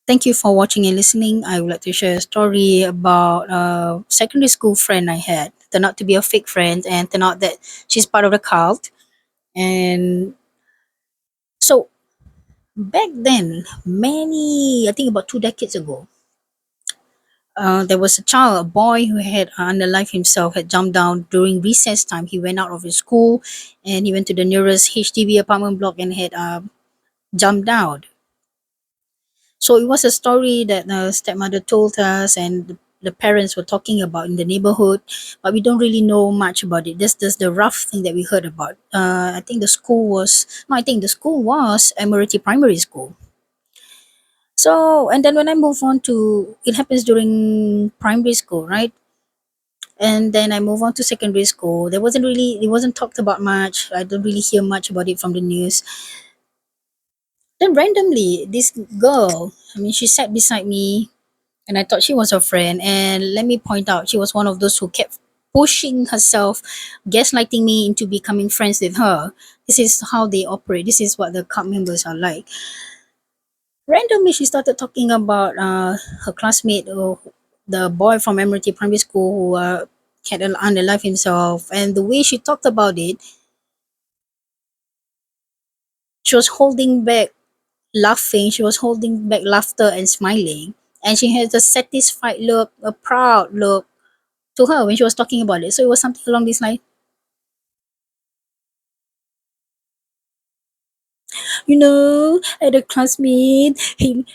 Thank you for watching and listening. I would like to share a story about a secondary school friend I had. Turned out to be a fake friend and turned out that she's part of the cult. And so back then, I think about 2 decades ago, there was a child, a boy who had unalived himself, had jumped down during recess time. He went out of his school and he went to the nearest HDB apartment block and had jumped down. So it was a story that the stepmother told us, and the parents were talking about in the neighborhood, but we don't really know much about it. This the rough thing that we heard about. I think the school was no, I think the school was Emirati Primary School. So and then when I move on to it happens during primary school, right? And then I move on to secondary school. It wasn't talked about much. I don't really hear much about it from the news. Then randomly, this girl, I mean, she sat beside me and I thought she was a friend. And let me point out, she was one of those who kept pushing herself, gaslighting me into becoming friends with her. This is how they operate. This is what the cult members are like. Randomly, she started talking about her classmate, the boy from Emirati Primary School who had unalive himself. And the way she talked about it, she was holding back laughing. She was holding back laughter and smiling. And she had a satisfied look, a proud look to her when she was talking about it. So it was something along this line. I had a classmate.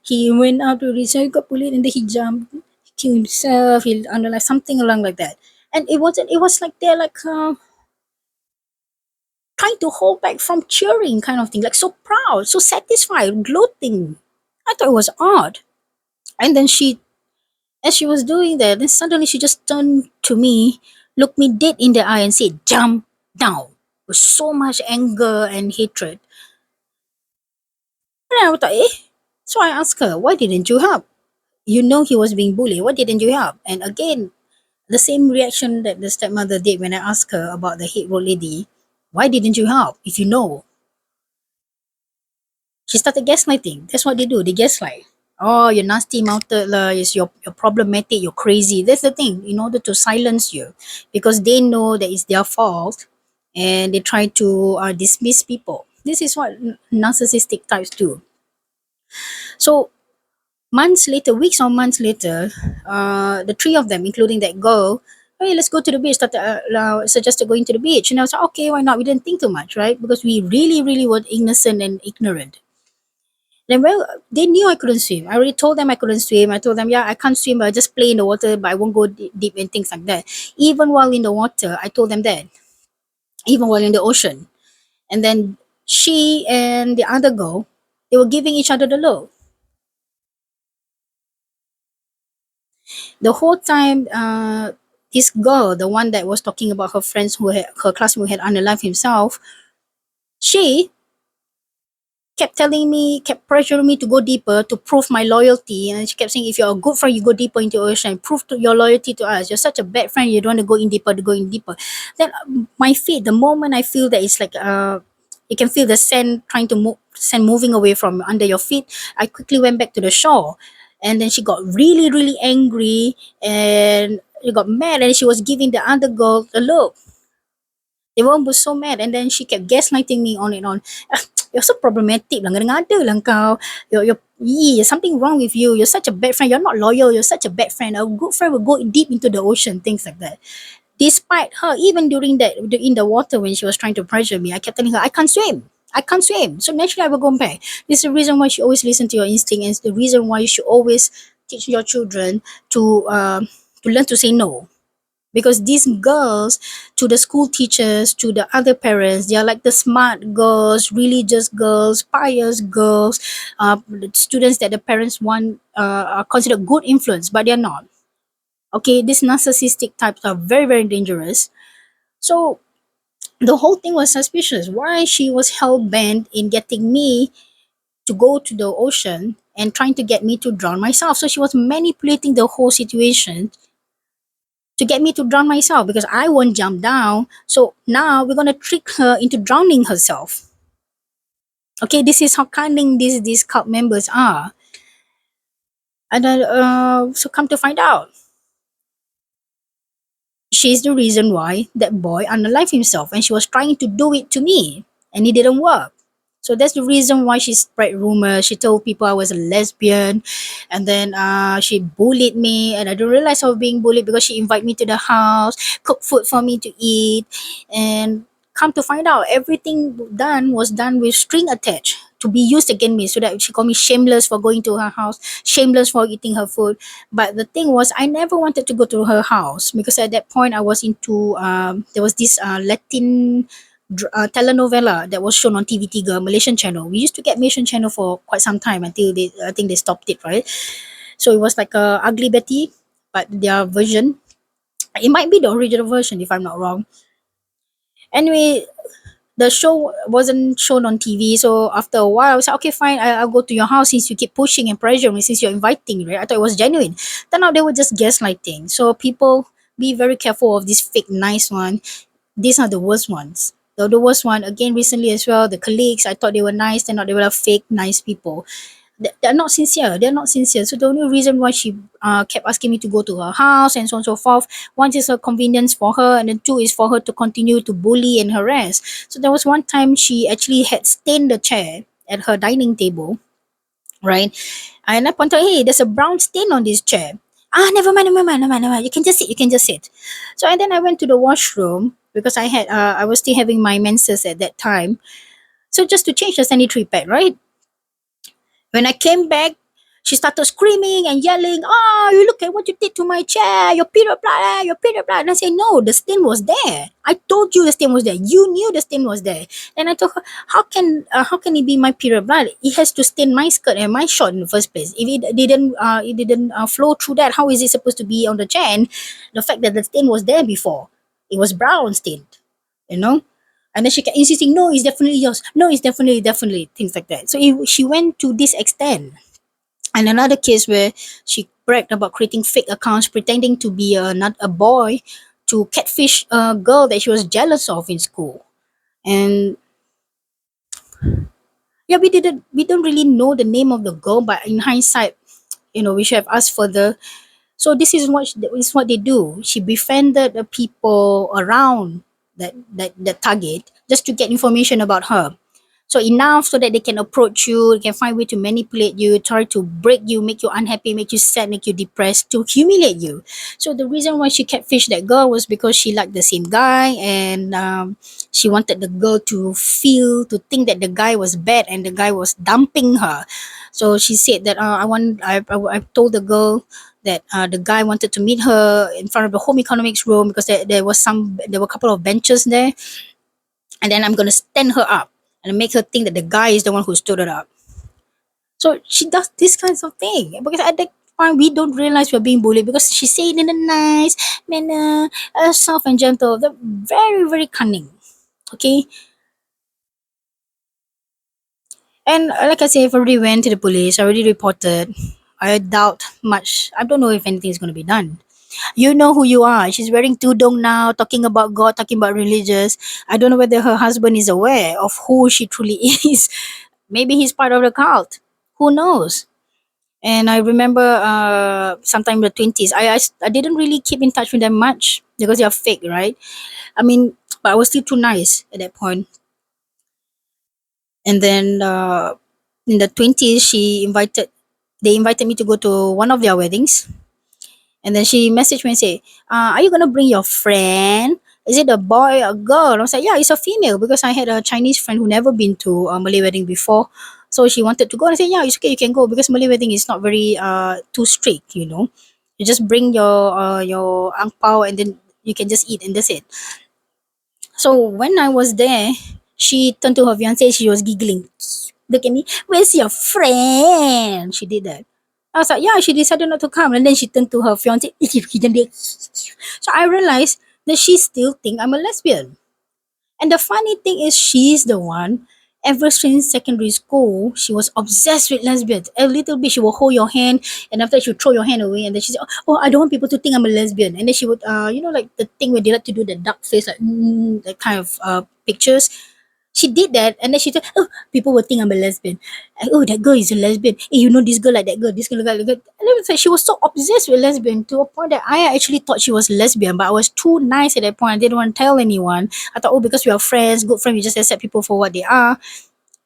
He went out to research, got bullied, and then he jumped, he killed himself. He underlined something along like that. And it wasn't. It was like they're like trying to hold back from cheering, kind of thing. Like so proud, so satisfied, gloating. I thought it was odd. And then as she was doing that, then suddenly she just turned to me, looked me dead in the eye, and said, "Jump down," with so much anger and hatred. And I thought, eh? So I asked her, "Why didn't you help? You know he was being bullied. Why didn't you help?" And again, the same reaction that the stepmother did when I asked her about the hate road lady. Why didn't you help if you know? She started gaslighting. That's what they do. They gaslight. Oh, you're nasty mouthed lah. You're problematic. You're crazy. That's the thing. In order to silence you, because they know that it's their fault, and they try to dismiss people. This is what narcissistic types do. So months later, weeks or months later, the three of them, including that girl, hey, let's go to the beach. Started suggested going to the beach, and I was like, okay, why not? We didn't think too much, right? Because we really, really were innocent and ignorant. Then, well, they knew I couldn't swim. I already told them I couldn't swim. I told them, yeah, I can't swim, but I just play in the water, but I won't go deep and things like that. Even while in the water, I told them that. Even while in the ocean. And then she and the other girl, they were giving each other the look. The whole time, this girl, the one that was talking about her friends her classmate who had unalived himself, she kept pressuring me to go deeper to prove my loyalty. And she kept saying, if you're a good friend, you go deeper into the ocean, prove your loyalty to us. You're such a bad friend, you don't want to go in deeper, to go in deeper. Then my feet, the moment I feel that it's like, you can feel the sand trying to move, sand moving away from under your feet, I quickly went back to the shore. And then she got really, really angry and she got mad and she was giving the other girl a look. The woman was so mad and then she kept gaslighting me on and on. "Ah, you're so problematic lah, ngada-ngada lah kau. There's something wrong with you. You're such a bad friend. You're not loyal. You're such a bad friend. A good friend will go deep into the ocean," things like that. Despite her, even during that, in the water when she was trying to pressure me, I kept telling her, I can't swim. I can't swim. So naturally, I will go back. This is the reason why you should always listen to your instinct, and it's the reason why you should always teach your children to learn to say no, because these girls, to the school teachers, to the other parents, they are like the smart girls, religious girls, pious girls, the students that the parents want, are considered good influence, but they're not. Okay, these narcissistic types are very, very dangerous. So the whole thing was suspicious. Why she was hell bent in getting me to go to the ocean and trying to get me to drown myself. So she was manipulating the whole situation to get me to drown myself because I won't jump down. So now we're gonna trick her into drowning herself. Okay, this is how cunning these cult members are. And then, so come to find out, she's the reason why that boy unalived himself, and she was trying to do it to me, and it didn't work. So that's the reason why she spread rumors. She told people I was a lesbian, and then she bullied me, and I didn't realize I was being bullied because she invited me to the house, cooked food for me to eat, and come to find out, everything done was done with string attached to be used against me, so that she called me shameless for going to her house, shameless for eating her food. But the thing was, I never wanted to go to her house because at that point I was into there was this Latin telenovela that was shown on TV Tiga, Malaysian channel. We used to get Malaysian channel for quite some time until I think they stopped it, right? So it was like a Ugly Betty, but their version. It might be the original version if I'm not wrong. Anyway, the show wasn't shown on TV. So after a while, I was like, okay, fine, I'll go to your house since you keep pushing and pressuring me, since you're inviting, right? I thought it was genuine. Then out they were just gaslighting. So people, be very careful of this fake nice one. These are the worst ones. The worst one, again, recently as well, the colleagues, I thought they were nice, then not they were fake nice people. They're not sincere. They're not sincere. So the only reason why she kept asking me to go to her house and so on and so forth, one is a convenience for her, and then two is for her to continue to bully and harass. So there was one time she actually had stained the chair at her dining table, right? And I pointed out, hey, there's a brown stain on this chair. Ah, never mind, never mind, never mind, never mind. You can just sit. You can just sit. So and then I went to the washroom because I was still having my menses at that time. So just to change the sanitary pad, right? When I came back, she started screaming and yelling, "Oh, you look at what you did to my chair, your period blood, your period blood." And I said, "No, the stain was there. I told you the stain was there. You knew the stain was there." And I told her, how can it be my period blood? It has to stain my skirt and my short in the first place. If it didn't flow through that, how is it supposed to be on the chair? And the fact that the stain was there before, it was brown stained, you know. And then she kept insisting, no, it's definitely yours. No, it's definitely, things like that. So she went to this extent. And another case where she bragged about creating fake accounts, pretending to be not a boy, to catfish a girl that she was jealous of in school. And yeah, we don't really know the name of the girl, but in hindsight, we should have asked further. So this is what they do. She befriended the people around that target just to get information about her. So enough so that they can approach you, they can find way to manipulate you, try to break you, make you unhappy, make you sad, make you depressed, to humiliate you. So the reason why she catfished that girl was because she liked the same guy, and she wanted the girl to think that the guy was bad and the guy was dumping her. So she said that I told the girl that the guy wanted to meet her in front of the home economics room because there were a couple of benches there, and then I'm gonna stand her up and make her think that the guy is the one who stood her up. So she does this kinds of thing because at that point we don't realize we're being bullied because she said it in a nice manner, soft and gentle. They're very very cunning. Okay, and like I said, I've already went to the police. I already reported. I doubt much. I don't know if anything is going to be done. You know who you are. She's wearing tudong now, talking about God, talking about religious. I don't know whether her husband is aware of who she truly is. Maybe he's part of the cult. Who knows? And I remember sometime in the 20s, I didn't really keep in touch with them much because they are fake, right? I mean, but I was still too nice at that point. And then in the 20s, they invited me to go to one of their weddings. And then she messaged me and say, are you gonna bring your friend? Is it a boy or a girl? I was like, yeah, it's a female because I had a Chinese friend who never been to a Malay wedding before. So she wanted to go, and I said, yeah, it's okay, you can go because Malay wedding is not very too strict, you know. You just bring your ang pao and then you can just eat and that's it. So when I was there, she turned to her fiance, she was giggling. Look at me, where's your friend? She did that. I was like, yeah, she decided not to come. And then she turned to her fiance. So I realized that she still think I'm a lesbian. And the funny thing is, she's the one, ever since secondary school, she was obsessed with lesbians. A little bit, she will hold your hand, and after that, she would throw your hand away, and then she said, "Oh, I don't want people to think I'm a lesbian." And then she would, like the thing where they like to do the duck face, like that kind of pictures. She did that, and then she said, "Oh, people will think I'm a lesbian. Oh, that girl is a lesbian. Hey, you know this girl like that girl. This girl like that girl." And then it's like she was so obsessed with lesbian to a point that I actually thought she was lesbian, but I was too nice at that point. I didn't want to tell anyone. I thought, oh, because we are friends, good friends, we just accept people for what they are.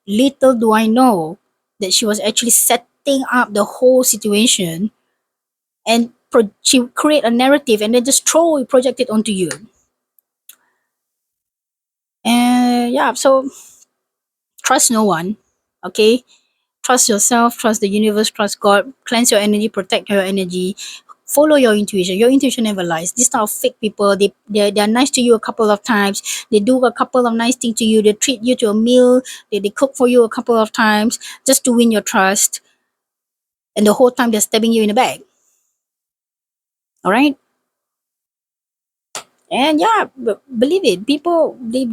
Little do I know that she was actually setting up the whole situation, and she create a narrative and then just project it onto you. And yeah, so trust no one. Okay, trust yourself, trust the universe, trust God, cleanse your energy, protect your energy, follow your intuition. Your intuition never lies. These type of fake people, they're nice to you a couple of times, they do a couple of nice things to you, they treat you to a meal, they cook for you a couple of times just to win your trust, and the whole time they're stabbing you in the back. All right. And yeah, believe it, people, they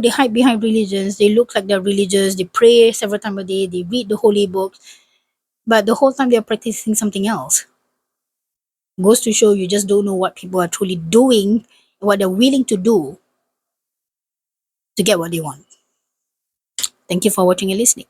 hide behind religions, they look like they're religious, they pray several times a day, they read the holy books, but the whole time they're practicing something else. Goes to show you just don't know what people are truly doing, what they're willing to do to get what they want. Thank you for watching and listening.